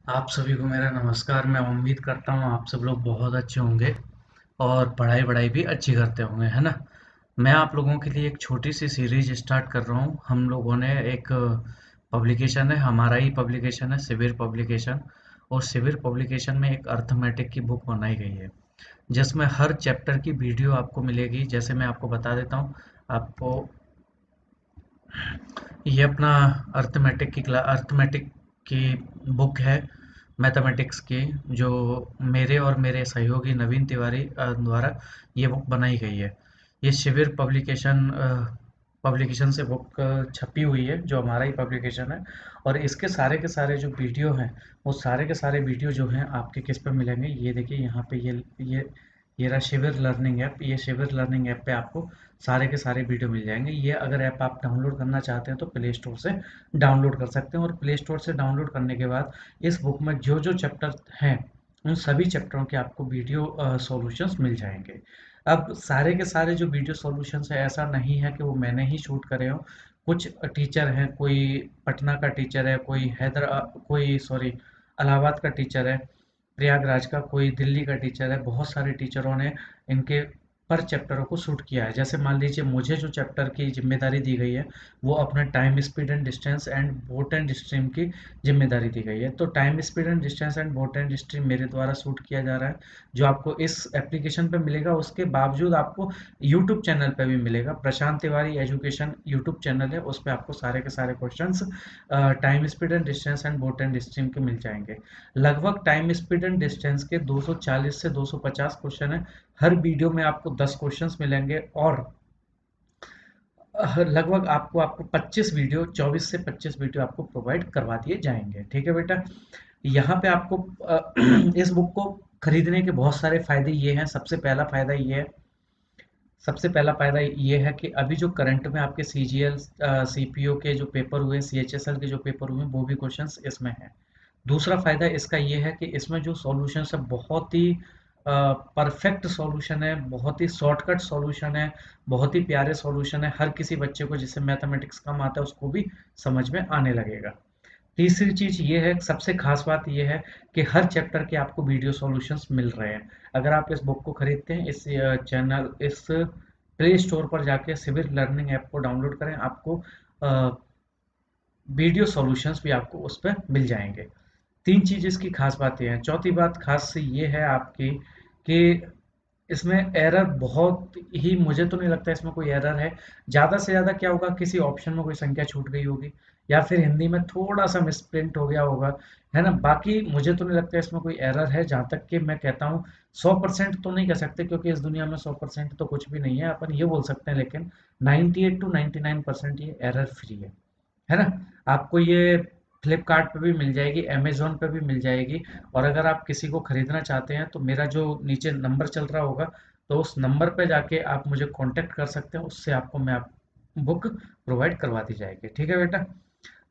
आप सभी को मेरा नमस्कार। मैं उम्मीद करता हूँ आप सब लोग बहुत अच्छे होंगे और पढ़ाई वढ़ाई भी अच्छी करते होंगे, है ना। मैं आप लोगों के लिए एक छोटी सी सीरीज स्टार्ट कर रहा हूँ। हम लोगों ने एक पब्लिकेशन है, हमारा ही पब्लिकेशन है, शिविर पब्लिकेशन। और शिविर पब्लिकेशन में एक अर्थमेटिक की बुक बनाई गई है जिसमें हर चैप्टर की वीडियो आपको मिलेगी। जैसे मैं आपको बता देता हूँ आपको, ये अपना अर्थमेटिक की बुक है, मैथमेटिक्स की, जो मेरे और मेरे सहयोगी नवीन तिवारी द्वारा ये बुक बनाई गई है। ये शिविर पब्लिकेशन से बुक छपी हुई है, जो हमारा ही पब्लिकेशन है। और इसके सारे के सारे जो वीडियो हैं, वो सारे के सारे वीडियो जो हैं आपके किस पे मिलेंगे, ये देखिए यहाँ पे ये रहा शिविर लर्निंग ऐप। ये शिविर लर्निंग ऐप पे आपको सारे के सारे वीडियो मिल जाएंगे। ये अगर ऐप आप डाउनलोड करना चाहते हैं तो प्ले स्टोर से डाउनलोड कर सकते हैं। और प्ले स्टोर से डाउनलोड करने के बाद इस बुक में जो जो चैप्टर हैं, उन सभी चैप्टरों के आपको वीडियो सॉल्यूशंस मिल जाएंगे। अब सारे के सारे जो वीडियो सॉल्यूशंस है, ऐसा नहीं है कि वो मैंने ही शूट करे हो। कुछ टीचर हैं, कोई पटना का टीचर है, कोई सॉरी इलाहाबाद का टीचर है, प्रयागराज का, कोई दिल्ली का टीचर है। बहुत सारे टीचरों ने इनके पर चैप्टरों को शूट किया है। जैसे मान लीजिए मुझे जो चैप्टर की जिम्मेदारी दी गई है, वो अपना time speed and distance and boat and stream की जिम्मेदारी दी गई है। तो time speed and distance and boat and stream मेरे द्वारा शूट किया जा रहा है, जो आपको इस एप्लीकेशन पे मिलेगा। उसके बावजूद आपको यूट्यूब चैनल पे भी मिलेगा। प्रशांत तिवारी एजुकेशन यूट्यूब चैनल है, उस पर आपको सारे के सारे questions time speed and distance and boat and stream के मिल जाएंगे। लगभग टाइम स्पीड एंड डिस्टेंस के 240 से 250 क्वेश्चन है। हर वीडियो में आपको 10 क्वेश्चंस मिलेंगे। और लगभग आपको आपको 25 वीडियो, 24 से 25 वीडियो आपको प्रोवाइड करवा दिए जाएंगे। ठीक है बेटा। यहाँ पे आपको इस बुक को खरीदने के बहुत सारे फायदे ये हैं। सबसे पहला फायदा ये है कि अभी जो करंट में आपके सीजीएल सीपीओ के जो पेपर हुए, सीएचएसएल के जो पेपर हुए, वो भी क्वेश्चंस इसमें हैं। दूसरा फायदा इसका ये है कि इसमें जो सॉल्यूशन है, बहुत ही परफेक्ट सॉल्यूशन है, बहुत ही शॉर्टकट सॉल्यूशन है, बहुत ही प्यारे सॉल्यूशन है। हर किसी बच्चे को जिसे मैथमेटिक्स कम आता है उसको भी समझ में आने लगेगा। तीसरी चीज ये है, सबसे खास बात ये है कि हर चैप्टर के आपको वीडियो सॉल्यूशंस मिल रहे हैं। अगर आप इस बुक को खरीदते हैं, इस प्ले स्टोर पर जाके सिविल लर्निंग ऐप को डाउनलोड करें, आपको वीडियो सॉल्यूशंस भी आपको उस पर मिल जाएंगे। तीन चीज इसकी खास बातें हैं। चौथी बात खास से ये है आपकी कि इसमें एरर बहुत ही, मुझे तो नहीं लगता इसमें कोई एरर है। ज़्यादा से ज़्यादा क्या होगा, किसी ऑप्शन में कोई संख्या छूट गई होगी, या फिर हिंदी में थोड़ा सा मिसप्रिंट हो गया होगा, है ना। बाकी मुझे तो नहीं लगता इसमें कोई एरर है। जहाँ तक कि मैं कहता हूँ 100% तो नहीं कह सकते, क्योंकि इस दुनिया में 100% तो कुछ भी नहीं है, अपन ये बोल सकते हैं। लेकिन 98 to 99% ये एरर फ्री है ना। आपको ये फ्लिपकार्ट पे भी मिल जाएगी, अमेजोन पे भी मिल जाएगी। और अगर आप किसी को खरीदना चाहते हैं तो मेरा जो नीचे नंबर चल रहा होगा, तो उस नंबर पे जाके आप मुझे कांटेक्ट कर सकते हैं। उससे आपको मैं आप बुक प्रोवाइड करवा दी जाएगी। ठीक है बेटा।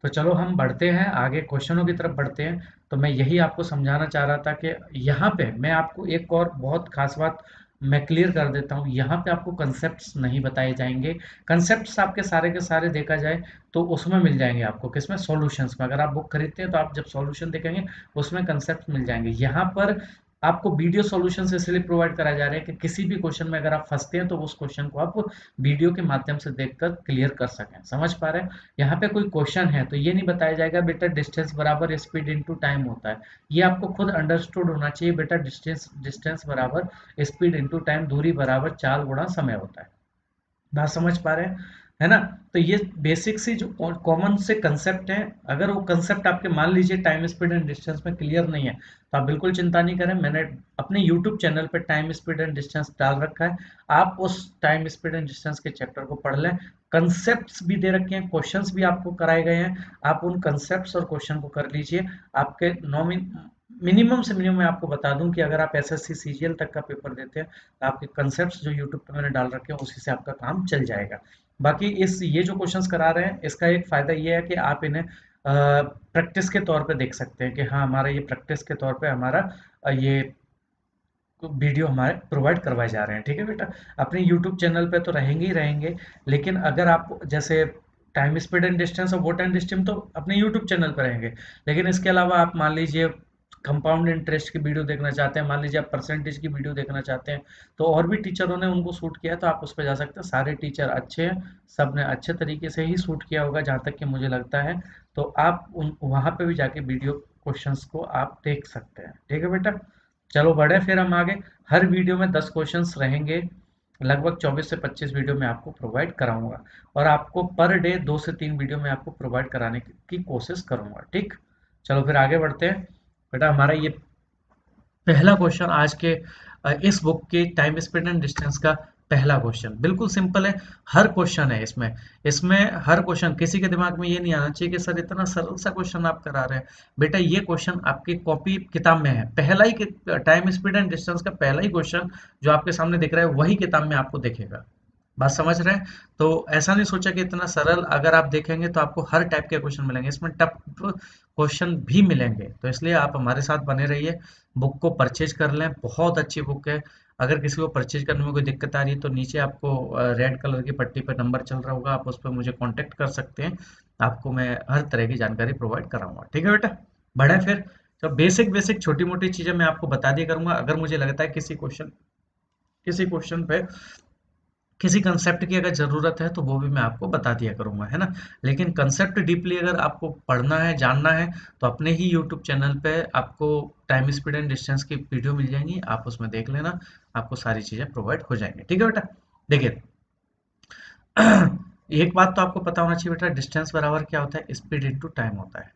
तो चलो हम बढ़ते हैं आगे, क्वेश्चनों की तरफ बढ़ते हैं। तो मैं यही आपको समझाना चाह रहा था कि यहाँ पे मैं आपको एक और बहुत खास बात मैं क्लियर कर देता हूँ। यहाँ पे आपको कंसेप्ट्स नहीं बताए जाएंगे। कंसेप्ट्स आपके सारे के सारे देखा जाए तो उसमें मिल जाएंगे आपको, किसमें, सॉल्यूशंस में। अगर आप बुक खरीदते हैं तो आप जब सॉल्यूशन देखेंगे उसमें कंसेप्ट मिल जाएंगे। यहाँ पर आपको वीडियो सॉल्यूशंस इसलिए प्रोवाइड कराए जा रहे हैं कि किसी भी क्वेश्चन में अगर आप फंसते हैं तो उस क्वेश्चन को आप वीडियो के माध्यम से देखकर क्लियर कर सकें। समझ पा रहे हैं। यहाँ पे कोई क्वेश्चन है तो ये नहीं बताया जाएगा बेटा डिस्टेंस बराबर स्पीड इनटू टाइम होता है। ये आपको खुद अंडरस्टूड होना चाहिए बेटा। डिस्टेंस डिस्टेंस बराबर स्पीड इनटू टाइम, दूरी बराबर चाल गुणा समय होता है। बात समझ पा रहे हैं, है ना। तो ये बेसिक सी जो कॉमन से कंसेप्ट हैं, अगर वो कंसेप्ट आपके मान लीजिए टाइम स्पीड एंड डिस्टेंस में क्लियर नहीं है तो आप बिल्कुल चिंता नहीं करें। मैंने अपने यूट्यूब चैनल पे टाइम स्पीड एंड डिस्टेंस डाल रखा है। आप उस टाइम स्पीड एंड डिस्टेंस के चैप्टर को पढ़ लें। कंसेप्ट्स भी दे रखे हैं, क्वेश्चंस भी आपको कराए गए हैं। आप उन कंसेप्ट्स और क्वेश्चन को कर लीजिए। आपके मिनिमम से मिनिमम मैं आपको बता दूं कि अगर आप एसएससी सीजीएल तक का पेपर देते हैं तो आपके कंसेप्ट्स जो यूट्यूब पे मैंने डाल रखे हैं उसी से आपका काम चल जाएगा। बाकी ये जो क्वेश्चंस करा रहे हैं, इसका एक फायदा ये है कि आप इन्हें प्रैक्टिस के तौर पे देख सकते हैं कि हाँ, हमारा ये प्रैक्टिस के तौर पे हमारा ये वीडियो हमारे प्रोवाइड करवाए जा रहे हैं। ठीक है बेटा। अपने यूट्यूब चैनल पे तो रहेंगे ही रहेंगे, लेकिन अगर आप जैसे टाइम स्पीड एंड डिस्टेंस और वोट एंड डिस्टेंस तो अपने यूट्यूब चैनल पर रहेंगे, लेकिन इसके अलावा आप मान लीजिए कंपाउंड इंटरेस्ट की वीडियो देखना चाहते हैं, मान लीजिए आप परसेंटेज की वीडियो देखना चाहते हैं, तो और भी टीचरों ने उनको शूट किया है, तो आप उस पर जा सकते हैं। सारे टीचर अच्छे हैं, सब ने अच्छे तरीके से ही शूट किया होगा जहाँ तक कि मुझे लगता है। तो आप उन वहाँ पे भी जाके वीडियो क्वेश्चंस को आप देख सकते हैं। ठीक है बेटा, चलो बढ़े फिर हम आगे। हर वीडियो में 10 क्वेश्चंस रहेंगे, लगभग 24 से 25 वीडियो में आपको प्रोवाइड कराऊंगा, और आपको पर डे 2 से 3 वीडियो में आपको प्रोवाइड कराने की कोशिश करूंगा। ठीक, चलो फिर आगे बढ़ते हैं। बेटा हमारा ये पहला क्वेश्चन आज के इस बुक के टाइम स्पीड एंड डिस्टेंस का पहला क्वेश्चन बिल्कुल सिंपल है। हर क्वेश्चन है इसमें, हर क्वेश्चन किसी के दिमाग में ये नहीं आना चाहिए कि सर इतना सरल सा क्वेश्चन आप करा रहे हैं। बेटा ये क्वेश्चन आपकी कॉपी किताब में है, पहला ही टाइम स्पीड एंड डिस्टेंस का पहला ही क्वेश्चन जो आपके सामने दिख रहा है वही किताब में आपको दिखेगा। बात समझ रहे हैं? तो ऐसा नहीं सोचा कि इतना सरल, अगर आप देखेंगे तो आपको हर टाइप के क्वेश्चन मिलेंगे, इसमें टफ क्वेश्चन भी मिलेंगे, तो इसलिए आप हमारे साथ बने रहिए। बुक को परचेज कर लें, बहुत अच्छी बुक है। अगर किसी को परचेज करने में कोई दिक्कत आ रही है तो नीचे आपको रेड कलर की पट्टी पर नंबर चल रहा होगा, आप उस पर मुझे कांटेक्ट कर सकते हैं। आपको मैं हर तरह की जानकारी प्रोवाइड कराऊंगा। ठीक है बेटा, बढ़े फिर। तो बेसिक बेसिक छोटी मोटी चीजें मैं आपको बता दिया करूंगा। अगर मुझे लगता है किसी क्वेश्चन पे किसी कंसेप्ट की अगर ज़रूरत है तो वो भी मैं आपको बता दिया करूँगा, है ना? लेकिन कंसेप्ट डीपली अगर आपको पढ़ना है, जानना है, तो अपने ही यूट्यूब चैनल पे आपको टाइम स्पीड एंड डिस्टेंस की वीडियो मिल जाएंगी, आप उसमें देख लेना, आपको सारी चीज़ें प्रोवाइड हो जाएंगी। ठीक है बेटा, देखिए एक बात तो आपको पता होना चाहिए बेटा, डिस्टेंस बराबर क्या होता है? स्पीड इंटू टाइम होता है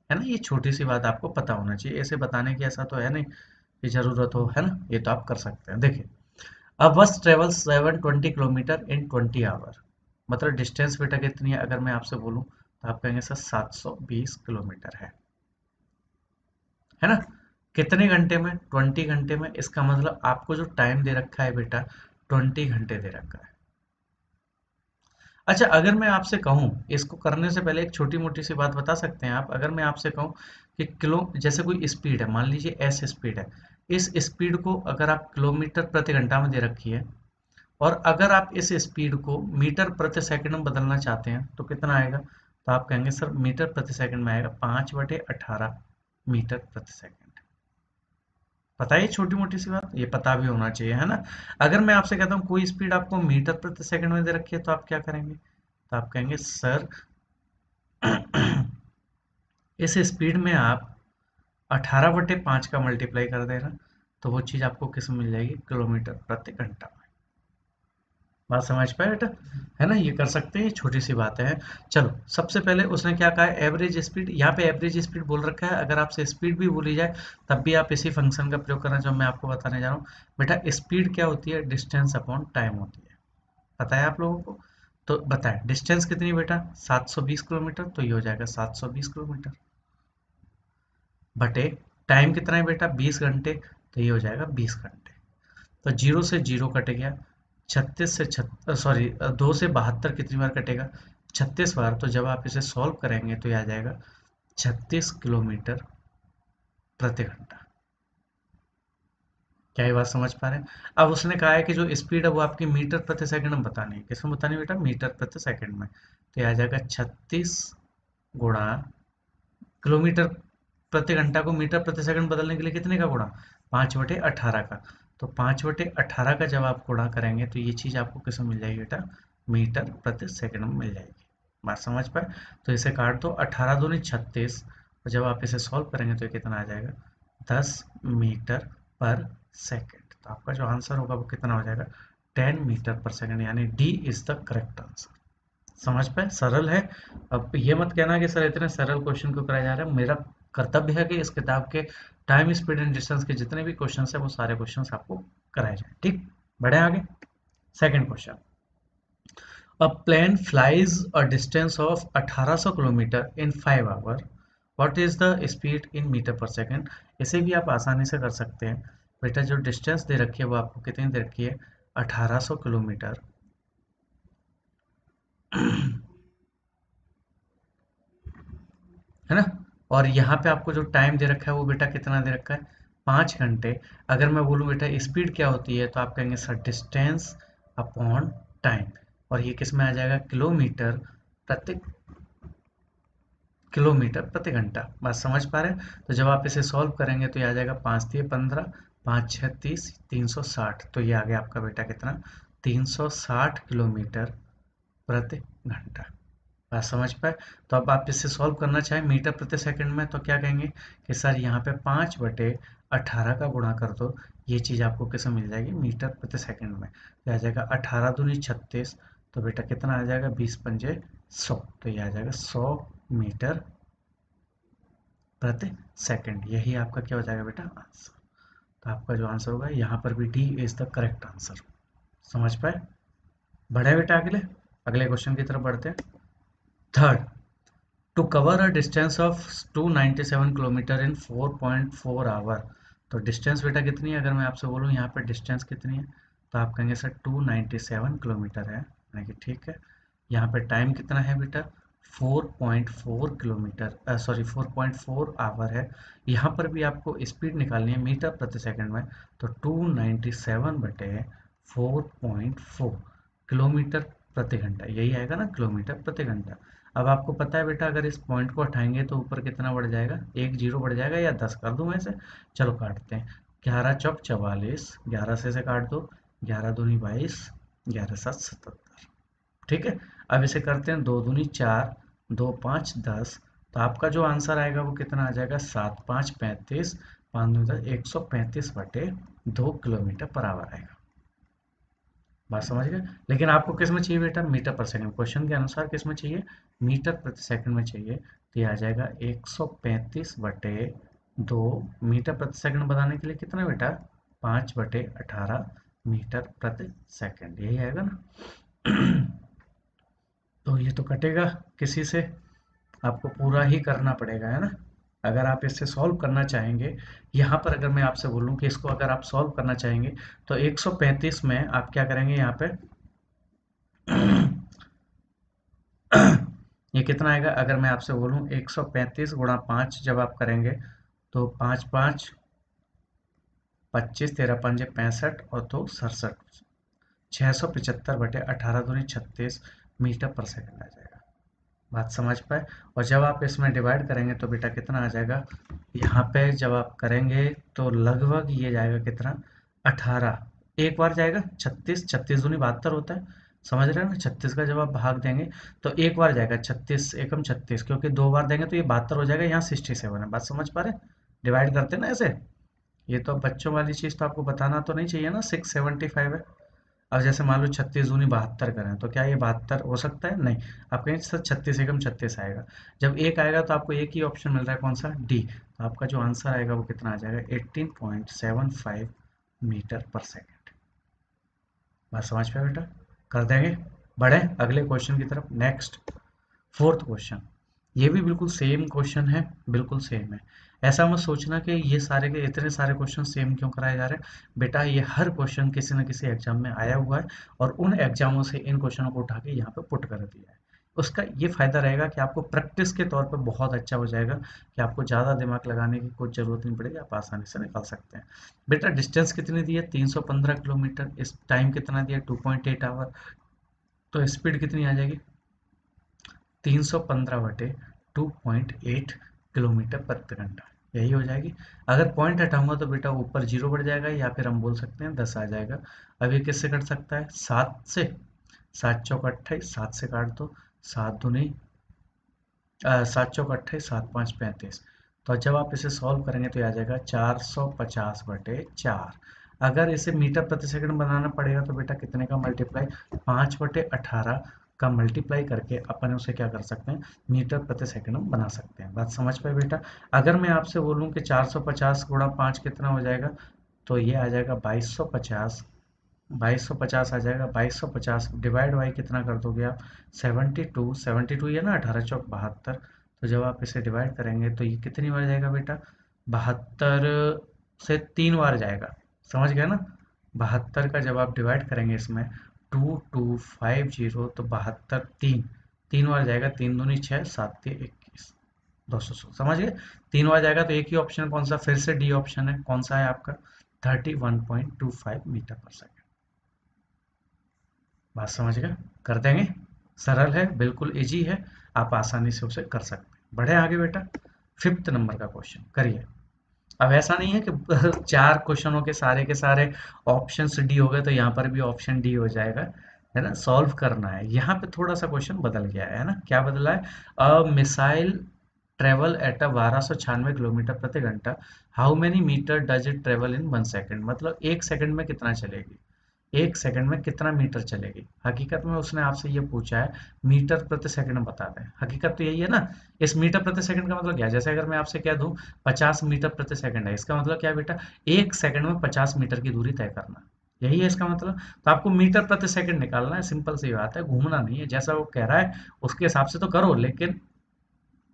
ना? ये छोटी सी बात आपको पता होना चाहिए, ऐसे बताने की ऐसा तो है नहीं कि ज़रूरत हो, है ना? ये तो आप कर सकते हैं। देखिए, A bus travels 720 kilometre in 20 hour, मतलब डिस्टेंस बेटा कितनी है? अगर मैं आपसे बोलूं तो आप कहेंगे सर 720 किलोमीटर है ना? कितने घंटे में? 20 घंटे में। इसका मतलब आपको जो टाइम दे रखा है बेटा, 20 घंटे दे रखा है। अच्छा, अगर मैं आपसे कहूं, इसको करने से पहले एक छोटी मोटी सी बात बता सकते हैं आप? अगर मैं आपसे कहूं कि जैसे कोई स्पीड है, मान लीजिए एस स्पीड है, इस स्पीड को अगर आप किलोमीटर प्रति घंटा में दे रखी है, और अगर आप इस स्पीड को मीटर प्रति सेकंड में बदलना चाहते हैं तो कितना आएगा? तो आप कहेंगे सर मीटर प्रति सेकंड में आएगा 5/18 मीटर प्रति सेकंड। पता है, छोटी मोटी सी बात, ये पता भी होना चाहिए, है ना? अगर मैं आपसे कहता हूँ कोई स्पीड आपको मीटर प्रति सेकंड में दे रखी है तो आप क्या करेंगे? तो आप कहेंगे सर इस स्पीड में आप 18/5 का मल्टीप्लाई कर देना, तो वो चीज़ आपको किस में मिल जाएगी? किलोमीटर प्रति घंटा। बात समझ पाए बेटा, है ना? ये कर सकते हैं, ये छोटी सी बात है। चलो, सबसे पहले उसने क्या कहा है? Average speed. यहाँ पे एवरेज स्पीड बोल रखा है, अगर आपसे स्पीड भी बोली जाए तब भी आप इसी फंक्शन का प्रयोग करना, जो मैं आपको बताने जा रहा हूँ। बेटा स्पीड क्या होती है? डिस्टेंस अपॉन टाइम होती है। पता है आप लोगों को? तो बताएं डिस्टेंस कितनी बेटा? 720 किलोमीटर, तो ये हो जाएगा 720 किलोमीटर, बटे टाइम कितना है बेटा? 20 घंटे, तो ये हो जाएगा 20 घंटे। तो जीरो से जीरो कट गया, 2 से 72 कितनी बार कटेगा? 36 बार। तो जब आप इसे सॉल्व करेंगे तो ये आ जाएगा 36 किलोमीटर प्रति घंटा। क्या ये बात समझ पा रहे हैं? अब उसने कहा है कि जो स्पीड है वो आपकी मीटर प्रति सेकंड में बतानी है। किसमें बतानी है बेटा? मीटर प्रति सेकंड में। तो ये आ जाएगा 36 गुणा किलोमीटर प्रति घंटा को मीटर प्रति सेकंड बदलने के लिए कितने का गुणा? 5/18 का। तो 5/18 का जब आप गुणा करेंगे तो ये चीज़ आपको किसमें मिल जाएगी बेटा? मीटर प्रति सेकंड में मिल जाएगी। बात समझ पाए? तो इसे काट दो, 18 दूनी 36, और जब आप इसे सॉल्व करेंगे तो ये कितना आ जाएगा? 10 मीटर पर सेकंड। तो आपका जो आंसर होगा वो कितना हो जाएगा? 10 मीटर पर सेकंड, यानी D is the correct answer. समझ पाए? सरल है। अब ये मत कहना कि सर इतने सरल क्वेश्चन क्यों कराया जा रहा है। मेरा कर्तव्य है कि इस किताब के टाइम स्पीड एंड डिस्टेंस के जितने भी क्वेश्चन है वो सारे क्वेश्चन आपको कराए जाए। ठीक, बढ़े आगे। Second question, a plane flies a distance of 1800 kilometre in 5 hour, what is the speed in metre per second? इसे भी आप आसानी से कर सकते हैं बेटा। जो डिस्टेंस दे रखी है वो आपको कितनी दे रखी है? 1800 किलोमीटर है ना? और यहाँ पे आपको जो टाइम दे रखा है वो बेटा कितना दे रखा है? 5 घंटे। अगर मैं बोलूँ बेटा स्पीड क्या होती है, तो आप कहेंगे सर डिस्टेंस अपॉन टाइम, और ये किस में आ जाएगा? किलोमीटर प्रति किलोमीटर प्रति घंटा। बात समझ पा रहे हैं? तो जब आप इसे सॉल्व करेंगे तो ये आ जाएगा 5 तिये 15, 5 6 30, 360। तो ये आ गया आपका बेटा कितना, 360 किलोमीटर प्रति घंटा। बात समझ पाए? तो अब आप इसे सॉल्व करना चाहें मीटर प्रति सेकंड में तो क्या कहेंगे कि सर यहाँ पे 5/18 का गुणा कर दो, ये चीज़ आपको कैसे मिल जाएगी, मीटर प्रति सेकंड में। तो आ जाएगा 18 दूनी 36, तो बेटा कितना आ जाएगा, 20 पंजे 100, तो ये आ जाएगा 100 मीटर प्रति सेकंड। यही आपका क्या हो जाएगा बेटा, आंसर। तो आपका जो आंसर होगा यहाँ पर भी D is the correct answer. समझ पाए? बढ़े बेटा अगले अगले क्वेश्चन की तरफ बढ़ते हैं। Third, to cover a distance of 297 kilometre in 4.4 hour. तो डिस्टेंस बेटा कितनी है, अगर मैं आपसे बोलूँ यहाँ पर डिस्टेंस कितनी है, तो आप कहेंगे सर 297 किलोमीटर है, यानी कि ठीक है। यहाँ पे टाइम कितना है बेटा, 4.4 किलोमीटर, सॉरी 4.4 आवर है। यहाँ पर भी आपको स्पीड निकालनी है मीटर प्रति सेकंड में, तो 297/4.4 किलोमीटर प्रति घंटा, यही आएगा ना, किलोमीटर प्रति घंटा। अब आपको पता है बेटा, अगर इस पॉइंट को हटाएंगे तो ऊपर कितना बढ़ जाएगा, एक जीरो बढ़ जाएगा, या 10 कर दूं मैं इसे, चलो काटते हैं। 11 चौक 44, 11 से काट दो, 11 दूनी 22, 11 7 77। ठीक है, अब इसे करते हैं, 2 दूनी 4, 2 5 10। तो आपका जो आंसर आएगा वो कितना आ जाएगा, 7 5 35, 5 दूनी 10, 135/2 किलोमीटर पर आवर आएगा। बात समझ गए? लेकिन आपको किस में चाहिए बेटा, मीटर पर सेकंड। क्वेश्चन के अनुसार किस में चाहिए, मीटर प्रति सेकंड में चाहिए। तो ये आ जाएगा 135/2 मीटर प्रति सेकंड बनाने के लिए कितना बेटा, 5/18 मीटर प्रति सेकंड, यही आएगा ना। तो ये तो कटेगा किसी से, आपको पूरा ही करना पड़ेगा, है ना। अगर आप इससे सॉल्व करना चाहेंगे, यहाँ पर अगर मैं आपसे बोलूँ कि इसको अगर आप सॉल्व करना चाहेंगे तो 135 में आप क्या करेंगे, यहाँ पे ये कितना आएगा, अगर मैं आपसे बोलूँ 135 गुणा 5 जब आप करेंगे तो 5 5 25, 13 पंजे 65 और 2 67, 675/18 दूनी 36 मीटर पर सेकंड आ जाएगा। बात समझ पाए? और जब आप इसमें डिवाइड करेंगे तो बेटा कितना आ जाएगा, यहाँ पे जब आप करेंगे तो लगभग ये जाएगा कितना, 18, एक बार जाएगा 36, 36 दूनी 72 होता है, समझ रहे हो ना। 36 का जब आप भाग देंगे तो एक बार जाएगा 36 एकम 36, क्योंकि 2 बार देंगे तो ये 72 हो जाएगा, यहाँ 67 है। बात समझ पा रहे, डिवाइड करते ना ऐसे। ये तो बच्चों वाली चीज़ तो आपको बताना तो नहीं चाहिए ना, 675 है। अब जैसे मान लो 36 दूनी 72 करें तो क्या ये 72 हो सकता है, नहीं। आप कहेंगे सर 36 एकम 36 आएगा, जब एक आएगा तो आपको एक ही ऑप्शन मिल रहा है, कौन सा, डी। तो आपका जो आंसर आएगा वो कितना आ जाएगा, 18.75 मीटर पर सेकेंड। बात समझ पाए बेटा? कर देंगे, बढ़े अगले क्वेश्चन की तरफ। नेक्स्ट, फोर्थ क्वेश्चन, ये भी बिल्कुल सेम क्वेश्चन है, बिल्कुल सेम है। ऐसा मत सोचना कि ये सारे के इतने सारे क्वेश्चन सेम क्यों कराए जा रहे हैं बेटा, ये हर क्वेश्चन किसी न किसी एग्जाम में आया हुआ है, और उन एग्जामों से इन क्वेश्चनों को उठा के यहाँ पे पुट कर दिया है। उसका ये फायदा रहेगा कि आपको प्रैक्टिस के तौर पर बहुत अच्छा हो जाएगा, कि आपको ज़्यादा दिमाग लगाने की कोई ज़रूरत नहीं पड़ेगी, आप आसानी से निकाल सकते हैं। बेटा डिस्टेंस कितनी दी है, 315 किलोमीटर, इस टाइम कितना दिया, 2.8 आवर, तो स्पीड कितनी आ जाएगी, 315/2.8 किलोमीटर प्रति घंटा, यही हो जाएगी। अगर पॉइंट हटाऊंगा तो बेटा ऊपर जीरो बढ़ जाएगा, या फिर हम बोल सकते हैं 10 आ जाएगा। अब ये किससे कट सकता है, 7 से, 7 चौक 28, 7 से काट दो, 7 दूनी 7 चौक 28, 7 5 35। तो जब आप इसे सॉल्व करेंगे तो ये आ जाएगा 450/4। अगर इसे मीटर प्रति सेकंड बनाना पड़ेगा तो बेटा कितने का मल्टीप्लाई, 5/18 का मल्टीप्लाई करके अपन उसे क्या कर सकते हैं, मीटर प्रति सेकंड हम बना सकते हैं। बात समझ पाए बेटा? अगर मैं आपसे बोलूं कि 450 गुणा 5 कितना हो जाएगा, तो ये आ जाएगा 2250, 2250 आ जाएगा। 2250 डिवाइड बाई कितना कर दोगे आप, 72, 72 है ना, 18 चौक 72। तो जब आप इसे डिवाइड करेंगे तो ये कितनी बार जाएगा बेटा, 72 से 3 बार जाएगा, समझ गए ना। 72 का जब आप डिवाइड करेंगे इसमें 2250, तो 72 तीन बार जाएगा, 3 दूनी 6, 7 तिये 21, 200, समझ गए। 3 बार जाएगा तो एक ही ऑप्शन कौन सा, फिर से डी ऑप्शन है, कौन सा है आपका, 31.25 मीटर पर सेकंड। बात समझ गए, कर देंगे, सरल है, बिल्कुल इजी है, आप आसानी से उसे कर सकते हैं। बढ़े आगे बेटा, 5th नंबर का क्वेश्चन करिए। अब ऐसा नहीं है कि 4 क्वेश्चनों के सारे ऑप्शन डी हो गए तो यहाँ पर भी ऑप्शन डी हो जाएगा, है ना, सॉल्व करना है। यहाँ पे थोड़ा सा क्वेश्चन बदल गया है ना, क्या बदला है, a missile travel at a 1296 kilometre प्रति घंटा, how many metre does it travel in 1 second, मतलब 1 सेकंड में कितना चलेगी, 1 सेकंड में कितना मीटर चलेगी। हकीकत में उसने आपसे ये पूछा है मीटर प्रति सेकंड में बता दें, हकीकत तो यही है ना। इस मीटर प्रति सेकंड का मतलब क्या है, जैसे अगर मैं आपसे कह दूं 50 मीटर प्रति सेकंड है, इसका मतलब क्या है बेटा, 1 सेकंड में 50 मीटर की दूरी तय करना, यही है इसका मतलब। तो आपको मीटर प्रति सेकंड निकालना है, सिंपल सी बात है, घूमना नहीं है, जैसा वो कह रहा है उसके हिसाब से तो करो, लेकिन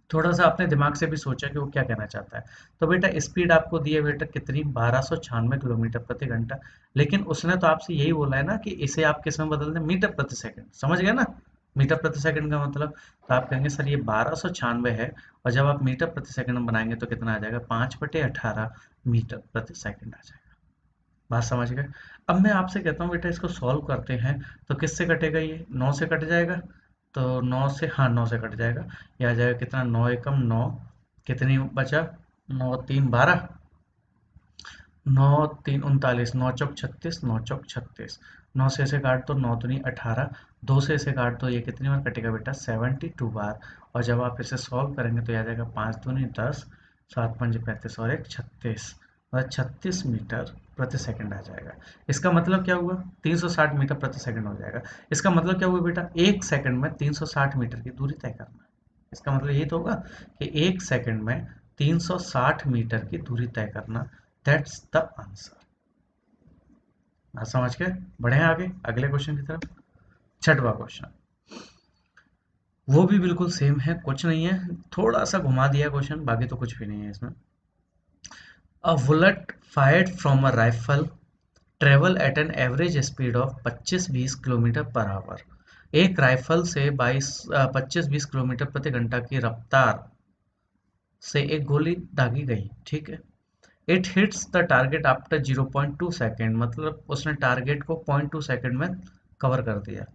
थोड़ा सा अपने दिमाग से भी सोचा कि वो क्या कहना चाहता है। तो बेटा स्पीड आपको दी है बेटा कितनी, 1296 किलोमीटर प्रति घंटा, लेकिन उसने तो आपसे यही बोला है ना कि इसे आप किस में बदल दें, मीटर प्रति सेकंड, समझ गए ना, मीटर प्रति सेकंड का मतलब। तो आप कहेंगे सर ये 1296 है, और जब आप मीटर प्रति सेकंड में बनाएंगे तो कितना आ जाएगा, 5/18 मीटर प्रति सेकंड आ जाएगा। बात समझ गए। अब मैं आपसे कहता हूँ बेटा इसको सॉल्व करते हैं, तो किससे कटेगा, ये 9 से कट जाएगा, तो 9 से, हाँ 9 से कट जाएगा, ये आ जाएगा कितना, 9 एकम 9, कितनी बचा, 9 3 12, 9 3 39, 9 चौक 36, 9 चौक 36, 9 से इसे काट दो, 9 दूनी 18, 2 से इसे काट दो, ये कितनी बार कटेगा बेटा, 72 बार। और जब आप इसे सॉल्व करेंगे तो ये आ जाएगा 5 दूनी 10, 7 5 35 और 1 36, और 36 मीटर प्रति सेकंड आ जाएगा। इसका मतलब क्या हुआ, 360 मीटर प्रति सेकंड हो जाएगा। इसका मतलब क्या हुआ बेटा, 1 सेकंड में 360 मीटर की दूरी तय करना। इसका मतलब ये तो होगा कि 1 सेकंड में 360 मीटर की दूरी तय करना, दैट्स द आंसर। बात समझ के बढ़े आगे अगले क्वेश्चन की तरफ। 6वां क्वेश्चन, वो भी बिल्कुल सेम है, कुछ नहीं है, थोड़ा सा घुमा दिया क्वेश्चन, बाकी तो कुछ भी नहीं है इसमें। A bullet fired from a rifle travel eight an average speed of 25-20 kilometre per our, एक राइफल से 25-20 किलोमीटर प्रति घंटा की रफ्तार से एक गोली दागी गई, ठीक है। It hits the target after 0.2 second, मतलब उसने टारगेट को 0.2 सेकेंड में कवर कर दिया।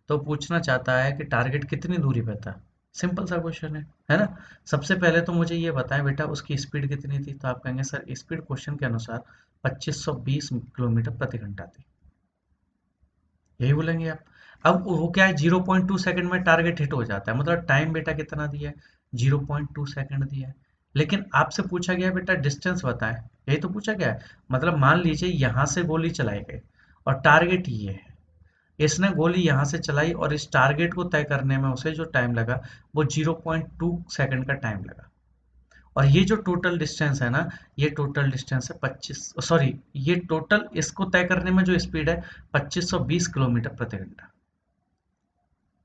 तो पूछना चाहता है कि टारगेट कितनी दूरी पे था। सिंपल सा क्वेश्चन है ना। सबसे पहले तो मुझे ये बताएं बेटा उसकी स्पीड कितनी थी, तो आप कहेंगे सर स्पीड क्वेश्चन के अनुसार 2520 किलोमीटर प्रति घंटा थी, यही बोलेंगे आप। अब वो क्या है, 0.2 सेकंड में टारगेट हिट हो जाता है, मतलब टाइम बेटा कितना दिया है, 0.2 सेकंड दिया है। लेकिन आपसे पूछा गया है बेटा डिस्टेंस बताएं, यही तो पूछा गया है। मतलब मान लीजिए यहाँ से गोली चलाई गई और टारगेट ये है, इसने गोली यहाँ से चलाई और इस टारगेट को तय करने में उसे जो टाइम लगा वो 0.2 सेकंड का टाइम लगा। और ये जो टोटल डिस्टेंस है ना, ये टोटल डिस्टेंस है 25, सॉरी, ये टोटल इसको तय करने में जो स्पीड है 2520 किलोमीटर प्रति घंटा,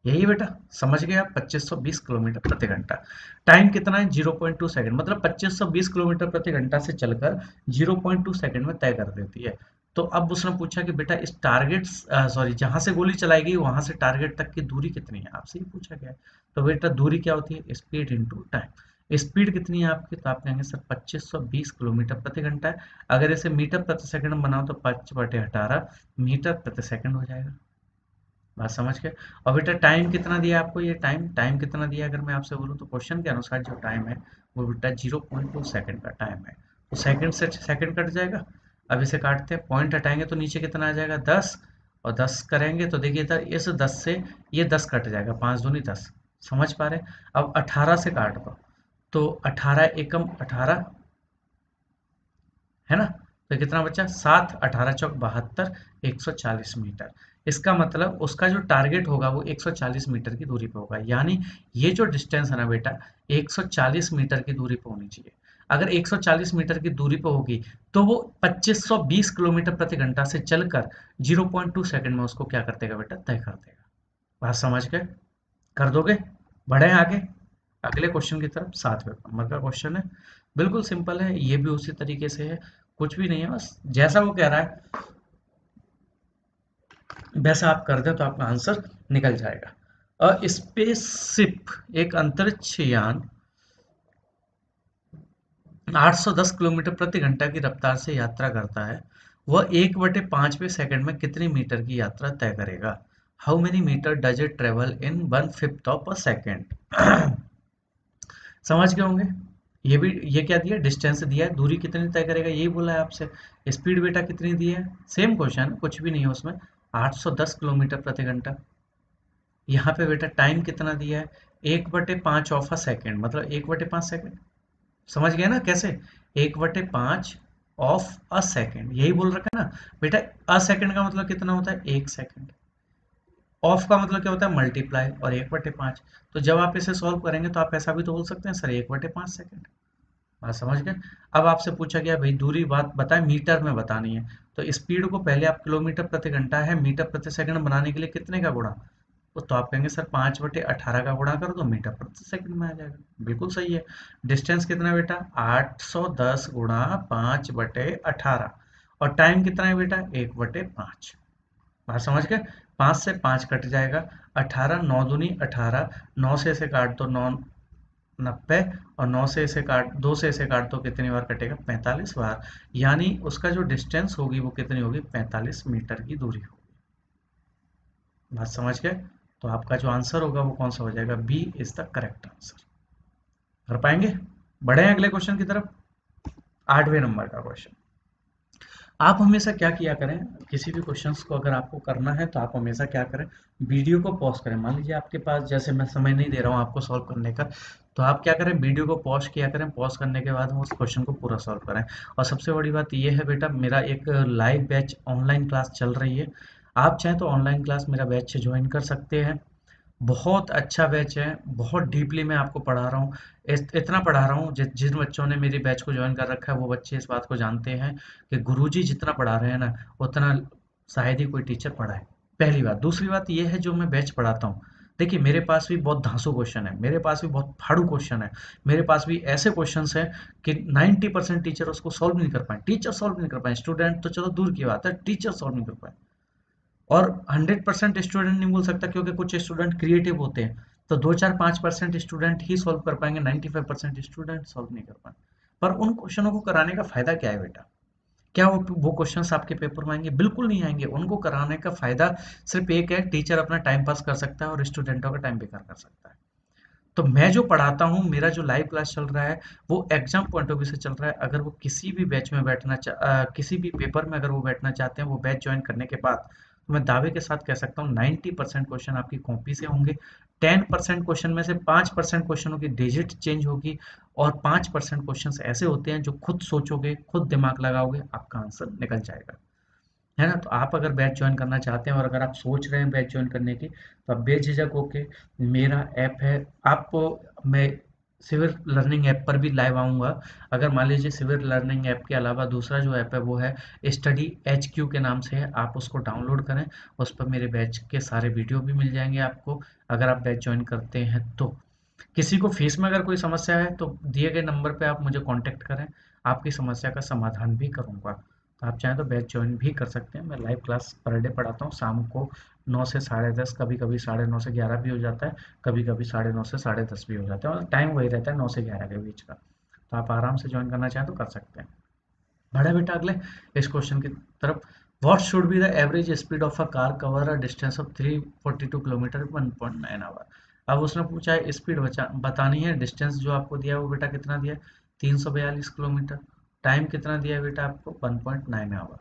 यही बेटा समझ गए आप, 2520 किलोमीटर प्रति घंटा। टाइम कितना है, 0.2 सेकंड, मतलब 2520 किलोमीटर प्रति घंटा से चलकर 0.2 सेकंड में तय कर देती है। तो अब उसने पूछा कि बेटा इस टारगेट, सॉरी, जहां से गोली चलाई गई वहां से टारगेट तक की दूरी कितनी है, आपसे ही पूछा गया है। तो बेटा दूरी क्या होती है, स्पीड इंटू टाइम। स्पीड कितनी है आपकी, तो आप कहेंगे सर 2520 किलोमीटर प्रति घंटा है। अगर इसे मीटर प्रति सेकंड में बनाओ तो 5/18 मीटर प्रति सेकंड हो जाएगा। बात समझ के। और बेटा टाइम कितना दिया आपको, ये टाइम टाइम कितना दिया अगर मैं आपसे बोलूँ तो क्वेश्चन के अनुसार जो टाइम है वो बेटा 0.2 सेकंड का टाइम है। तो सेकंड से सेकंड कट जाएगा। अब इसे काटते हैं, पॉइंट हटाएंगे तो नीचे कितना आ जाएगा, 10, और 10 करेंगे तो देखिए इधर इस 10 से ये 10 कट जाएगा, 5 दूनी 10, समझ पा रहे हैं। अब 18 से काट दो तो 18 एकम 18, है ना, तो कितना बचा, 7, 18 चौक 72, 140 मीटर। इसका मतलब उसका जो टारगेट होगा वो 140 मीटर की दूरी पे होगा, यानी ये जो डिस्टेंस है ना बेटा 140 मीटर की दूरी पे होनी चाहिए। अगर 140 मीटर की दूरी पे होगी तो वो 2520 किलोमीटर प्रति घंटा से चलकर 0.2 सेकंड में उसको क्या कर देगा बेटा, तय कर देगा। बात समझ गए, कर दोगे, बढ़े आगे अगले क्वेश्चन की तरफ। 7वें नंबर का क्वेश्चन है, बिल्कुल सिंपल है, ये भी उसी तरीके से है, कुछ भी नहीं है, बस जैसा वो कह रहा है वैसा आप कर दें तो आपका आंसर निकल जाएगा। स्पेसशिप, एक अंतरिक्ष यान 810 किलोमीटर प्रति घंटा की रफ्तार से यात्रा करता है, वह 1/5वें सेकंड में कितनी मीटर की यात्रा तय करेगा, how many metre does it travel in 1/5 of a second. समझ गए होंगे। ये भी, ये क्या दिया, डिस्टेंस दिया है, दूरी कितनी तय करेगा यही बोला है आपसे। स्पीड बेटा कितनी दी है, सेम क्वेश्चन, कुछ भी नहीं है उसमें, 810 किलोमीटर प्रति घंटा। यहाँ पे बेटा टाइम कितना दिया है, 1/5 ऑफ अ सेकेंड, मतलब 1/5 सेकेंड। समझ गए ना कैसे, 1/5 ऑफ अ सेकेंड, यही बोल रखा है ना बेटा। अ सेकेंड का मतलब कितना होता है, 1 सेकेंड। ऑफ का मतलब क्या होता है, मल्टीप्लाई, और 1/5। तो जब आप इसे सॉल्व करेंगे तो आप ऐसा भी तो बोल सकते हैं सर, 1/5 सेकेंड। बात समझ गए। अब आपसे पूछा गया भाई दूरी बात बताएं, मीटर में बतानी है। तो स्पीड को पहले आप किलोमीटर प्रति घंटा है, मीटर प्रति सेकंड बनाने के लिए कितने का गुणा, तो आप कहेंगे सर 5/18 का गुणा कर दो, मीटर प्रति सेकंड में आ जाएगा। बिल्कुल सही है। डिस्टेंस कितना है बेटा, 810 गुणा 5/18। और टाइम कितना है बेटा, 1/5। बात समझ गए। 5 से 5 कट जाएगा, 18, 9 दूनी 18, 9 से इसे काट दो 9, 90, और 9 से इसे काट, 2 से इसे काट दो, कितनी बार कटेगा, 45 बार। यानी उसका जो डिस्टेंस होगी वो कितनी होगी, 45 मीटर की दूरी होगी। बात समझ गए। तो आपका जो आंसर होगा वो कौन सा हो जाएगा, B is the correct answer. कर पाएंगे। बढ़े अगले क्वेश्चन की तरफ। 8वें नंबर का क्वेश्चन। आप हमेशा क्या किया करें, किसी भी क्वेश्चंस को अगर आपको करना है तो आप हमेशा क्या करें, वीडियो को पॉज करें। मान लीजिए आपके पास, जैसे मैं समय नहीं दे रहा हूँ आपको सॉल्व करने का, तो आप क्या करें, वीडियो को पॉज किया करें, पॉज करने के बाद हम उस क्वेश्चन को पूरा सॉल्व करें। और सबसे बड़ी बात यह है बेटा, मेरा एक लाइव बैच ऑनलाइन क्लास चल रही है। आप चाहें तो ऑनलाइन क्लास मेरा बैच ज्वाइन कर सकते हैं। बहुत अच्छा बैच है, बहुत डीपली मैं आपको पढ़ा रहा हूँ। इतना पढ़ा रहा हूँ, जिन बच्चों ने मेरी बैच को ज्वाइन कर रखा है वो बच्चे इस बात को जानते हैं कि गुरुजी जितना पढ़ा रहे हैं ना, उतना शायद ही कोई टीचर पढ़ाए। पहली बात। दूसरी बात ये है, जो मैं बैच पढ़ाता हूँ, देखिए मेरे पास भी बहुत धांसू क्वेश्चन है, मेरे पास भी बहुत फाड़ू क्वेश्चन है, मेरे पास भी ऐसे क्वेश्चन हैं कि 90% टीचर उसको सॉल्व नहीं कर पाए, टीचर सॉल्व नहीं कर पाए, स्टूडेंट तो चलो दूर की बात है, टीचर सॉल्व नहीं कर पाए। और 100% स्टूडेंट नहीं बोल सकता, क्योंकि कुछ स्टूडेंट क्रिएटिव होते हैं, तो 2 4 5% स्टूडेंट ही सॉल्व कर पाएंगे, 95% स्टूडेंट सॉल्व नहीं कर पाए। पर उन क्वेश्चनों को कराने का फायदा क्या है बेटा, क्या वो क्वेश्चंस आपके पेपर में आएंगे, बिल्कुल नहीं आएंगे। उनको कराने का फायदा सिर्फ एक है, टीचर अपना टाइम पास कर सकता है और स्टूडेंटों का टाइम बेकार कर सकता है। तो मैं जो पढ़ाता हूँ, मेरा जो लाइव क्लास चल रहा है, वो एग्जाम पॉइंट ऑफ व्यू से चल रहा है। अगर वो किसी भी बैच में किसी भी पेपर में अगर वो बैठना चाहते हैं, वो बैच ज्वाइन करने के बाद, तो मैं दावे के साथ कह सकता हूँ 90% क्वेश्चन आपकी कॉपी से होंगे। 10% क्वेश्चन में से 5% क्वेश्चनों की डिजिट चेंज होगी, और 5% क्वेश्चन ऐसे होते हैं जो खुद सोचोगे, खुद दिमाग लगाओगे, आपका आंसर निकल जाएगा। है ना। तो आप अगर बैच ज्वाइन करना चाहते हैं, और अगर आप सोच रहे हैं बैच ज्वाइन करने की, तो आप बेझिझक होके, मेरा ऐप है, आप, मैं सिविल लर्निंग ऐप पर भी लाइव आऊँगा। अगर मान लीजिए सिविल लर्निंग ऐप के अलावा दूसरा जो ऐप है वो है स्टडी HQ के नाम से है, आप उसको डाउनलोड करें। उस पर मेरे बैच के सारे वीडियो भी मिल जाएंगे आपको, अगर आप बैच ज्वाइन करते हैं तो। किसी को फीस में अगर कोई समस्या है तो दिए गए नंबर पे आप मुझे कांटेक्ट करें, आपकी समस्या का समाधान भी करूंगा। तो आप चाहें तो बैच ज्वाइन भी कर सकते हैं। मैं लाइव क्लास पर डे पढ़ाता हूँ शाम को 9 से 10:30, कभी कभी 9:30 से 11 भी हो जाता है, कभी कभी 9:30 से 10:30 भी हो जाता है, और टाइम वही रहता है 9 से 11 के बीच का। तो आप आराम से ज्वाइन करना चाहें तो कर सकते हैं। बढ़े बेटा अगले इस क्वेश्चन की तरफ। What should be the average speed of a car cover a distance of 342 kilometre 1.9 hour. अब उसने पूछा है स्पीड बतानी है, डिस्टेंस जो आपको दिया है वो बेटा कितना दिया है, 342 किलोमीटर। टाइम कितना दिया है बेटा आपको, 1.9 आवर।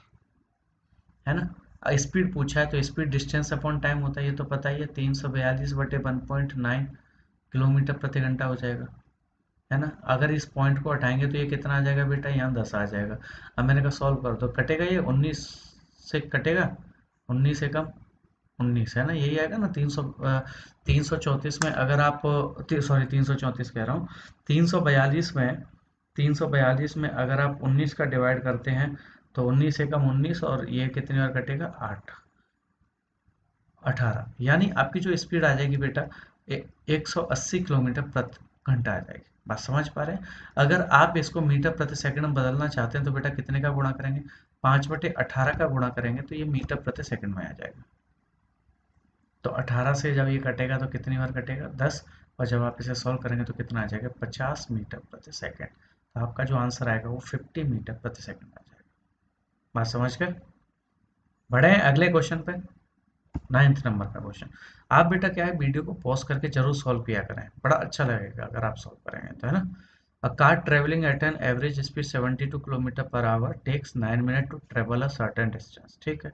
है ना। स्पीड पूछा है तो स्पीड डिस्टेंस अपॉन टाइम होता है, ये तो पता ही है, 342/1.9 किलोमीटर प्रति घंटा हो जाएगा। है ना। अगर इस पॉइंट को हटाएंगे तो ये कितना आ जाएगा बेटा, यहाँ 10 आ जाएगा। अब मैंने कहा सॉल्व कर दो, कटेगा ये 19 से कटेगा, 19 से कम 19 है ना, यही आएगा ना। 334 में अगर आप, सॉरी 334 कह रहा हूँ, 342 में, 342 में अगर आप 19 का डिवाइड करते हैं तो 19 से कम 19, और ये कितनी बार कटेगा, 8, 18, यानी आपकी जो स्पीड आ जाएगी बेटा 180 किलोमीटर प्रति घंटा आ जाएगी। बात समझ पा रहे हैं। अगर आप इसको मीटर प्रति सेकंड में बदलना चाहते हैं तो बेटा कितने का गुणा करेंगे, 5/18 का गुणा करेंगे तो ये मीटर प्रति सेकंड में आ जाएगा। तो 18 से जब ये कटेगा तो कितनी बार कटेगा, 10, और जब आप इसे सॉल्व करेंगे तो कितना आ जाएगा, 50 मीटर प्रति सेकंड। तो आपका जो आंसर आएगा वो 50 मीटर प्रति सेकंड आ जाएगा। बात समझ गए। बढ़े अगले क्वेश्चन पे। 9th नंबर का क्वेश्चन। आप बेटा क्या है, वीडियो को पॉज करके जरूर सॉल्व किया करें, बड़ा अच्छा लगेगा अगर आप सॉल्व करेंगे तो, है ना। A car travelling at an average speed 72 kilometre per hour takes 9 minute to travel a certain distance. ठीक है,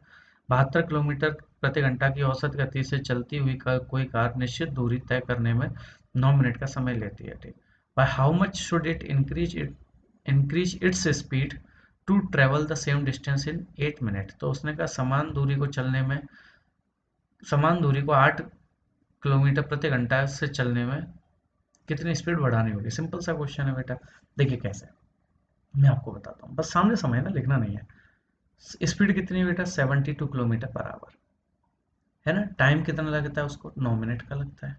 72 किलोमीटर प्रति घंटा की औसत गति से चलती हुई कोई कार निश्चित दूरी तय करने में 9 मिनट का समय लेती है। ठीक, by how much should it increase its speed to travel the same distance in 8 minute. तो उसने कहा समान दूरी को चलने में, समान दूरी को 8 किलोमीटर प्रति घंटा से चलने में कितनी स्पीड बढ़ानी होगी। सिंपल सा क्वेश्चन है बेटा। देखिए कैसे, मैं आपको बताता हूँ, बस सामने समय ना, लिखना नहीं है। स्पीड कितनी है बेटा, 72 किलोमीटर पर आवर, है ना। टाइम कितना लगता है उसको, 9 मिनट का लगता है।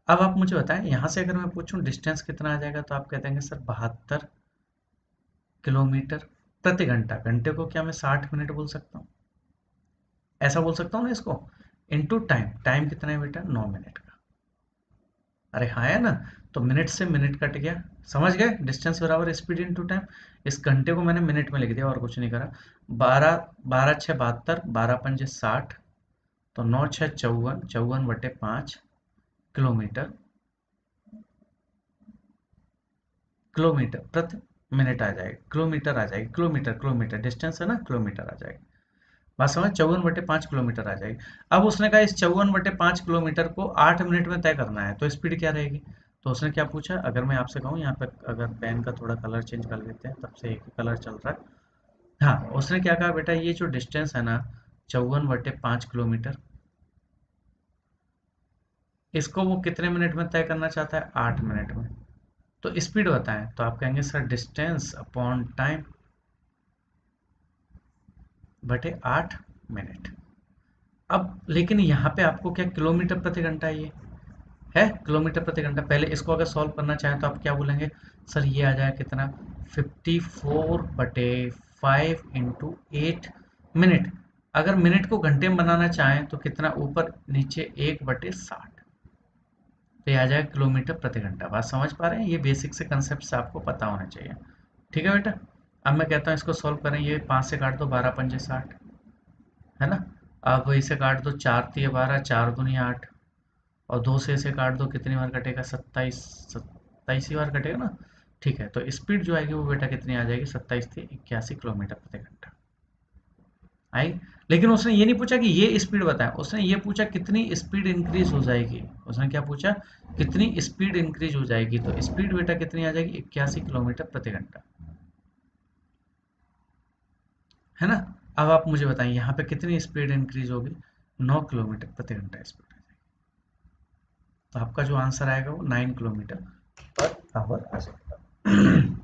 अब आप मुझे बताएं, यहां से अगर मैं पूछूं डिस्टेंस कितना आ जाएगा, तो आप कहते हैं सर 72 किलोमीटर प्रति घंटा। घंटे को क्या मैं 60 मिनट बोल सकता हूँ, ऐसा बोल सकता हूँ ना इसको। इनटू टाइम, टाइम कितना है बेटा, 9 मिनट का। अरे हाँ है ना, तो मिनट से मिनट कट गया, समझ गए। डिस्टेंस बराबर स्पीड इनटू टाइम। इस घंटे को मैंने मिनट में लिख दिया और कुछ नहीं करा। 12 12 6 72, 12 पंजे 60, तो 9 6 54, 54/5 किलोमीटर, किलोमीटर प्रति मिनट आ जाएगा, किलोमीटर आ जाएगी, किलोमीटर किलोमीटर डिस्टेंस है ना, किलोमीटर आ जाएगी। बात समझ, 54/5 किलोमीटर आ जाएगी। अब उसने कहा इस 54/5 किलोमीटर को 8 मिनट में तय करना है, तो स्पीड क्या रहेगी। तो उसने क्या पूछा, अगर मैं आपसे कहूँ यहाँ पे, अगर पेन का थोड़ा कलर चेंज कर लेते हैं, तब से एक ही कलर चल रहा है। हाँ, उसने क्या कहा बेटा, ये जो डिस्टेंस है ना 54/5 किलोमीटर, इसको वो कितने मिनट में तय करना चाहता है, 8 मिनट में। तो स्पीड बताएं, तो आप कहेंगे सर डिस्टेंस अपॉन टाइम बटे 8 मिनट। अब लेकिन यहाँ पे आपको क्या किलोमीटर प्रति घंटा ये है, किलोमीटर प्रति घंटा। पहले इसको अगर सॉल्व करना चाहें तो आप क्या बोलेंगे, सर ये आ जाएगा कितना, 54/5 × 8 मिनट। अगर मिनट को घंटे में बनाना चाहें तो कितना, ऊपर नीचे 1/60, तो ये आ जाएगा किलोमीटर प्रति घंटा। बात समझ पा रहे हैं, ये बेसिक से कंसेप्ट से आपको पता होना चाहिए। ठीक है बेटा, अब मैं कहता हूँ इसको सॉल्व करें। ये 5 से काट दो, 12 पंजे 60, है ना। अब इसे काट दो, 4 तिये 12, 4 दूनी 8, और 2 से इसे काट दो, कितनी बार कटेगा, 27, 27 ही बार कटेगा ना। ठीक है, तो स्पीड जो आएगी वो बेटा कितनी आ जाएगी, 27 × 81 किलोमीटर प्रति घंटा आई। लेकिन उसने ये नहीं पूछा कि ये स्पीड बताएं, उसने ये पूछा कितनी स्पीड इंक्रीज हो जाएगी। उसने क्या पूछा, कितनी स्पीड इंक्रीज हो जाएगी। तो स्पीड बेटा कितनी आ जाएगी, 81 किलोमीटर प्रति घंटा, है ना। अब आप मुझे बताएं यहाँ पे कितनी स्पीड इंक्रीज होगी, 9 किलोमीटर प्रति घंटा स्पीड आ जाएगी। तो आपका जो आंसर आएगा वो 9 किलोमीटर पर आवर आ जाएगा।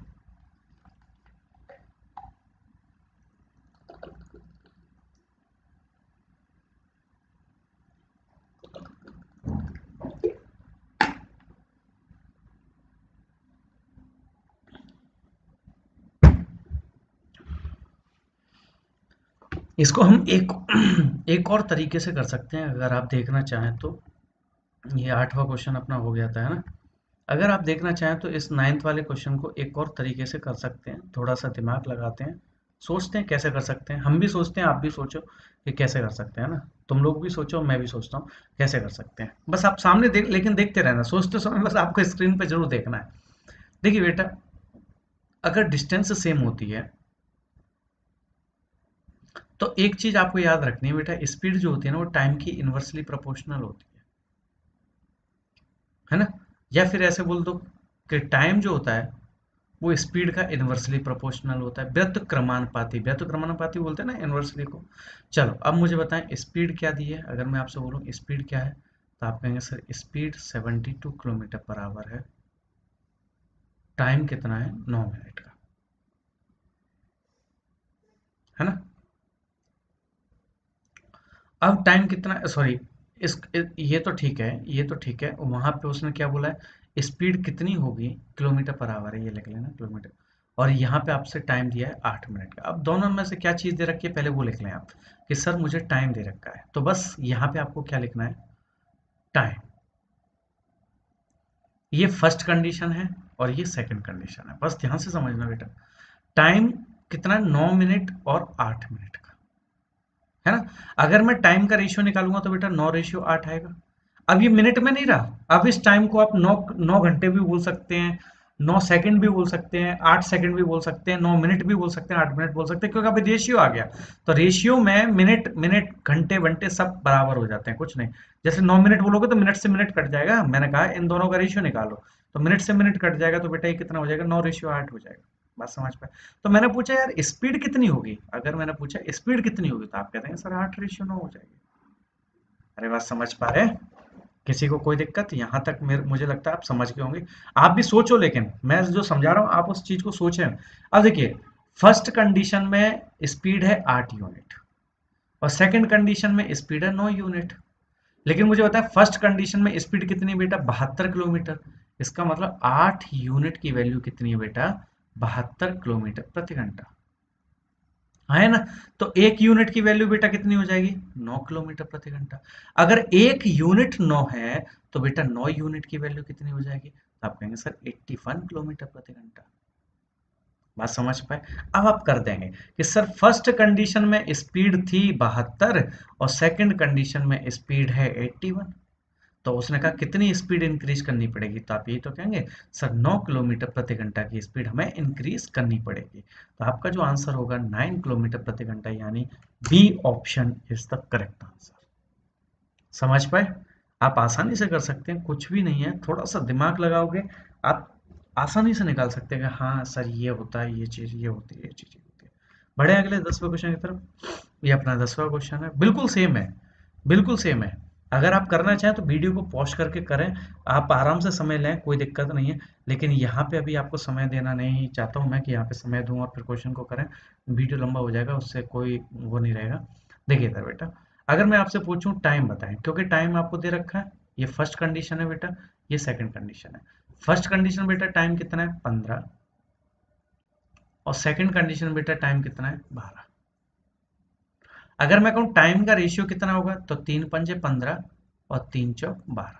इसको हम एक एक और तरीके से कर सकते हैं, अगर आप देखना चाहें तो। ये 8वां क्वेश्चन अपना हो गया था, है ना। अगर आप देखना चाहें तो इस 9th वाले क्वेश्चन को एक और तरीके से कर सकते हैं। थोड़ा सा दिमाग लगाते हैं, सोचते हैं कैसे कर सकते हैं। हम भी सोचते हैं, आप भी सोचो कि कैसे कर सकते हैं ना। तुम लोग भी सोचो, मैं भी सोचता हूँ कैसे कर सकते हैं। बस आप सामने देख, लेकिन देखते रहना, सोचते समय बस आपको स्क्रीन पे जरूर देखना है। देखिए बेटा, अगर डिस्टेंस सेम होती है तो एक चीज आपको याद रखनी है बेटा, स्पीड जो होती है ना वो टाइम की इनवर्सली प्रोपोर्शनल होती है ना। या फिर ऐसे बोल दो कि टाइम जो होता है वो स्पीड का इनवर्सली प्रोपोर्शनल होता है, व्यतक्रमानुपाती। व्यतक्रमानुपाती बोलते हैं ना इनवर्सली को। चलो अब मुझे बताएं स्पीड क्या दी है। अगर मैं आपसे बोलूं स्पीड क्या है, तो आप कहेंगे sir speed 72 kilometre per our है, टाइम कितना है, 9 मिनट का, है ना। अब टाइम कितना, सॉरी, ये तो ठीक है, ये तो ठीक है। वहां पे उसने क्या बोला है, स्पीड कितनी होगी, किलोमीटर पर आवर है, ये लिख लेना किलोमीटर। और यहाँ पे आपसे टाइम दिया है 8 मिनट का। अब दोनों में से क्या चीज दे रखी है, पहले वो लिख लें आप, कि सर मुझे टाइम दे रखा है। तो बस यहाँ पे आपको क्या लिखना है, टाइम। ये फर्स्ट कंडीशन है और ये सेकंड कंडीशन है, बस ध्यान से समझना बेटा। टाइम कितना, 9 मिनट और 8 मिनट का। है ना। अगर मैं टाइम का रेशियो निकालूंगा तो बेटा 9:8 आएगा। अब ये मिनट में नहीं रहा, अब इस टाइम को आप 9 घंटे भी बोल सकते हैं, 9 सेकंड भी बोल सकते हैं, 8 सेकंड भी बोल सकते हैं, 9 मिनट भी बोल सकते हैं, 8 मिनट बोल सकते हैं, क्योंकि अभी रेशियो आ गया। तो रेशियो में मिनट मिनट घंटे घंटे सब बराबर हो जाते हैं, कुछ नहीं। जैसे 9 मिनट बोलोगे तो मिनट से मिनट कट जाएगा, मैंने कहा इन दोनों का रेशियो निकालो, तो मिनट से मिनट कट जाएगा, तो बेटा ये कितना हो जाएगा, 9:8 हो जाएगा। बात समझ पाए। तो मैंने पूछा यार स्पीड कितनी होगी, अगर मैंने पूछा स्पीड कितनी होगी तो आप कहते हैं सर 8:9 हो जाएगी। अरे बात समझ पा रहे हैं, किसी को कोई दिक्कत यहाँ तक? मेरे मुझे लगता है आप समझ गए होंगे। आप भी सोचो, लेकिन मैं जो समझा रहा हूँ आप उस चीज को सोचें। अब देखिए, फर्स्ट कंडीशन में स्पीड है 8 यूनिट, और सेकंड कंडीशन में स्पीड है 9 यूनिट। लेकिन मुझे बताया फर्स्ट कंडीशन में स्पीड कितनी है बेटा, 72 किलोमीटर। इसका मतलब 8 यूनिट की वैल्यू कितनी है बेटा, 72 किलोमीटर प्रति घंटा, है ना। तो 1 यूनिट की वैल्यू बेटा कितनी हो जाएगी, 9 किलोमीटर प्रति घंटा। अगर 1 यूनिट 9 है तो बेटा 9 यूनिट की वैल्यू कितनी हो जाएगी, तो आप कहेंगे सर 81 किलोमीटर प्रति घंटा। बात समझ पाए। अब आप कर देंगे कि सर फर्स्ट कंडीशन में स्पीड थी 72 और सेकंड कंडीशन में स्पीड है 81, तो उसने कहा कितनी स्पीड इंक्रीज करनी पड़ेगी, तो आप यही तो कहेंगे सर 9 किलोमीटर प्रति घंटा की स्पीड हमें इंक्रीज करनी पड़ेगी। तो आपका जो आंसर होगा 9 किलोमीटर प्रति घंटा, यानी B option is the correct answer. समझ पाए। आप आसानी से कर सकते हैं, कुछ भी नहीं है, थोड़ा सा दिमाग लगाओगे आप आसानी से निकाल सकते हैं कि हाँ सर ये होता है, ये चीज ये होती है, ये चीज ये होती है। बढ़े अगले 10वें क्वेश्चन की तरफ। ये अपना 10वां क्वेश्चन है, बिल्कुल सेम है, बिल्कुल सेम है। अगर आप करना चाहें तो वीडियो को पॉज करके करें, आप आराम से समय लें, कोई दिक्कत नहीं है। लेकिन यहाँ पे अभी आपको समय देना नहीं चाहता हूँ मैं कि यहाँ पे समय दूं और फिर क्वेश्चन को करें, वीडियो लंबा हो जाएगा, उससे कोई वो नहीं रहेगा। देखिए इधर बेटा, अगर मैं आपसे पूछूं टाइम बताएं, क्योंकि टाइम आपको दे रखा है, ये फर्स्ट कंडीशन है बेटा, ये सेकंड कंडीशन है। फर्स्ट कंडीशन बेटा टाइम कितना है, 15, और सेकंड कंडीशन बेटा टाइम कितना है, 12। अगर मैं कहूँ टाइम का रेशियो कितना होगा, तो 3 पंजे 15 और 3 चौक 12,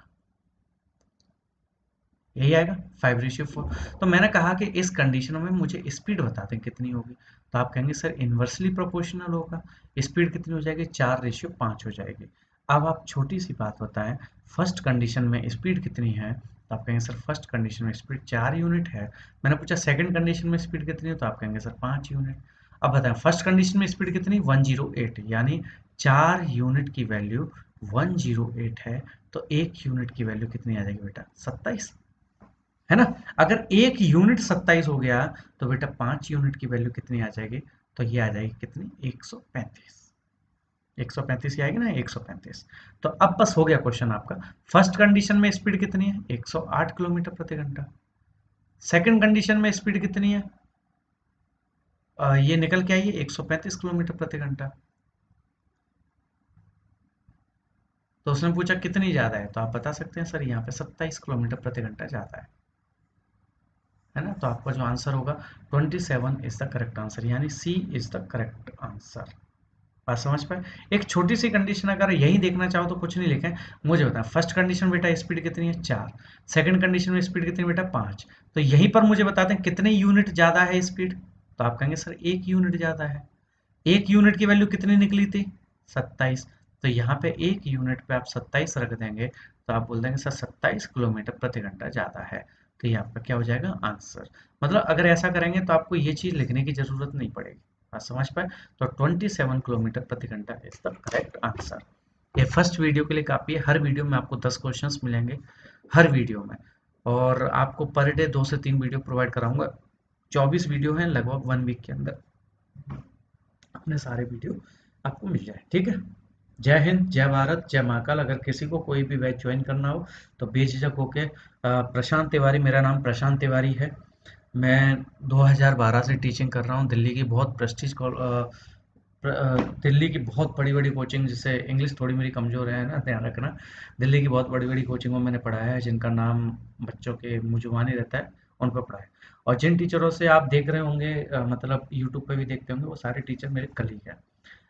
यही आएगा 5:4। तो मैंने कहा कि इस कंडीशन में मुझे स्पीड बता दें कितनी होगी, तो आप कहेंगे सर इन्वर्सली प्रोपोर्शनल होगा, स्पीड कितनी हो जाएगी, 4:5 हो जाएगी। अब आप छोटी सी बात बताएं, फर्स्ट कंडीशन में स्पीड कितनी है, तो आप कहेंगे सर फर्स्ट कंडीशन में स्पीड 4 यूनिट है। मैंने पूछा सेकंड कंडीशन में स्पीड कितनी है, तो आप कहेंगे सर 5 यूनिट। अब बताएं फर्स्ट कंडीशन में स्पीड कितनी, 108, यानी 4 यूनिट की वैल्यू 108 है, तो 1 यूनिट की वैल्यू कितनी आ जाएगी बेटा, 27, है ना। अगर 1 यूनिट 27 हो गया तो बेटा 5 यूनिट की वैल्यू कितनी आ जाएगी, तो ये आ जाएगी कितनी, 135। 135 ही आएगी ना, 135। तो अब बस हो गया क्वेश्चन आपका। फर्स्ट कंडीशन में स्पीड कितनी है, 108 किलोमीटर प्रति घंटा। सेकंड कंडीशन में स्पीड कितनी है, ये निकल के आई है 135 किलोमीटर प्रति घंटा। तो उसने पूछा कितनी ज्यादा है, तो आप बता सकते हैं सर यहाँ पे 27 किलोमीटर प्रति घंटा ज्यादा है ना। तो आपका जो आंसर होगा 27 इज द करेक्ट आंसर, यानी सी इज द करेक्ट आंसर। बात समझ पाए। एक छोटी सी कंडीशन, अगर यही देखना चाहो तो कुछ नहीं लिखें, मुझे बताएं फर्स्ट कंडीशन बेटा स्पीड कितनी है, 4, सेकंड कंडीशन में स्पीड कितनी बेटा, 5, तो यहीं पर मुझे बता दें कितने यूनिट ज्यादा है स्पीड, तो आप कहेंगे सर 1 यूनिट ज्यादा है। 1 यूनिट की वैल्यू कितनी निकली थी, 27, तो यहाँ पे 1 यूनिट पे आप 27 रख देंगे, तो आप बोल देंगे सर 27 किलोमीटर प्रति घंटा ज्यादा है। तो ये आपका क्या हो जाएगा, आंसर। मतलब अगर ऐसा करेंगे तो आपको ये चीज लिखने की जरूरत नहीं पड़ेगी। बात समझ पाए। तो 27 किलोमीटर प्रति घंटा इज द करेक्ट आंसर। ये फर्स्ट वीडियो के लिए काफी है, हर वीडियो में आपको 10 क्वेश्चंस मिलेंगे, हर वीडियो में। और आपको पर डे 2 से 3 वीडियो प्रोवाइड कराऊंगा, 24 वीडियो हैं लगभग 1 वीक के अंदर अपने सारे वीडियो आपको मिल जाए, ठीक है। जय हिंद, जय भारत, जय महाकाल। अगर किसी को कोई भी बैच ज्वाइन करना हो तो बेझिझक होके प्रशांत तिवारी, मेरा नाम प्रशांत तिवारी है। मैं 2012 से टीचिंग कर रहा हूँ, दिल्ली की बहुत प्रेस्टीज दिल्ली की बहुत बड़ी बड़ी कोचिंग, जिससे इंग्लिश थोड़ी मेरी कमज़ोर है ना, ध्यान रखना। दिल्ली की बहुत बड़ी बड़ी कोचिंगों में मैंने पढ़ाया है, जिनका नाम बच्चों के मुँह जुबानी रहता है, उन पर पढ़ाया। और जिन टीचरों से आप देख रहे होंगे, मतलब यूट्यूब पे भी देखते होंगे, वो सारे टीचर मेरे कलीग हैं।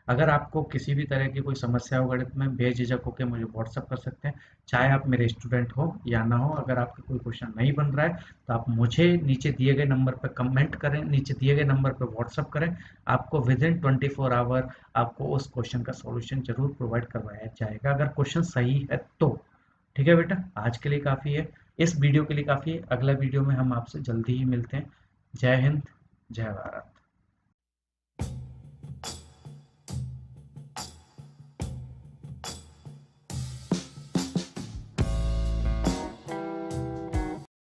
अगर आपको किसी भी तरह की कोई समस्या हो गणित में, बेझिझक होकर मुझे व्हाट्सअप कर सकते हैं, चाहे आप मेरे स्टूडेंट हो या ना हो। अगर आपका कोई क्वेश्चन नहीं बन रहा है तो आप मुझे नीचे दिए गए नंबर पर कमेंट करें, नीचे दिए गए नंबर पर व्हाट्सअप करें। आपको विद इन 24 आवर आपको उस क्वेश्चन का सॉल्यूशन जरूर प्रोवाइड करवाया जाएगा, अगर क्वेश्चन सही है तो। ठीक है बेटा, आज के लिए काफ़ी है, इस वीडियो के लिए काफ़ी है। अगला वीडियो में हम आपसे जल्दी ही मिलते हैं। जय हिंद, जय भारत।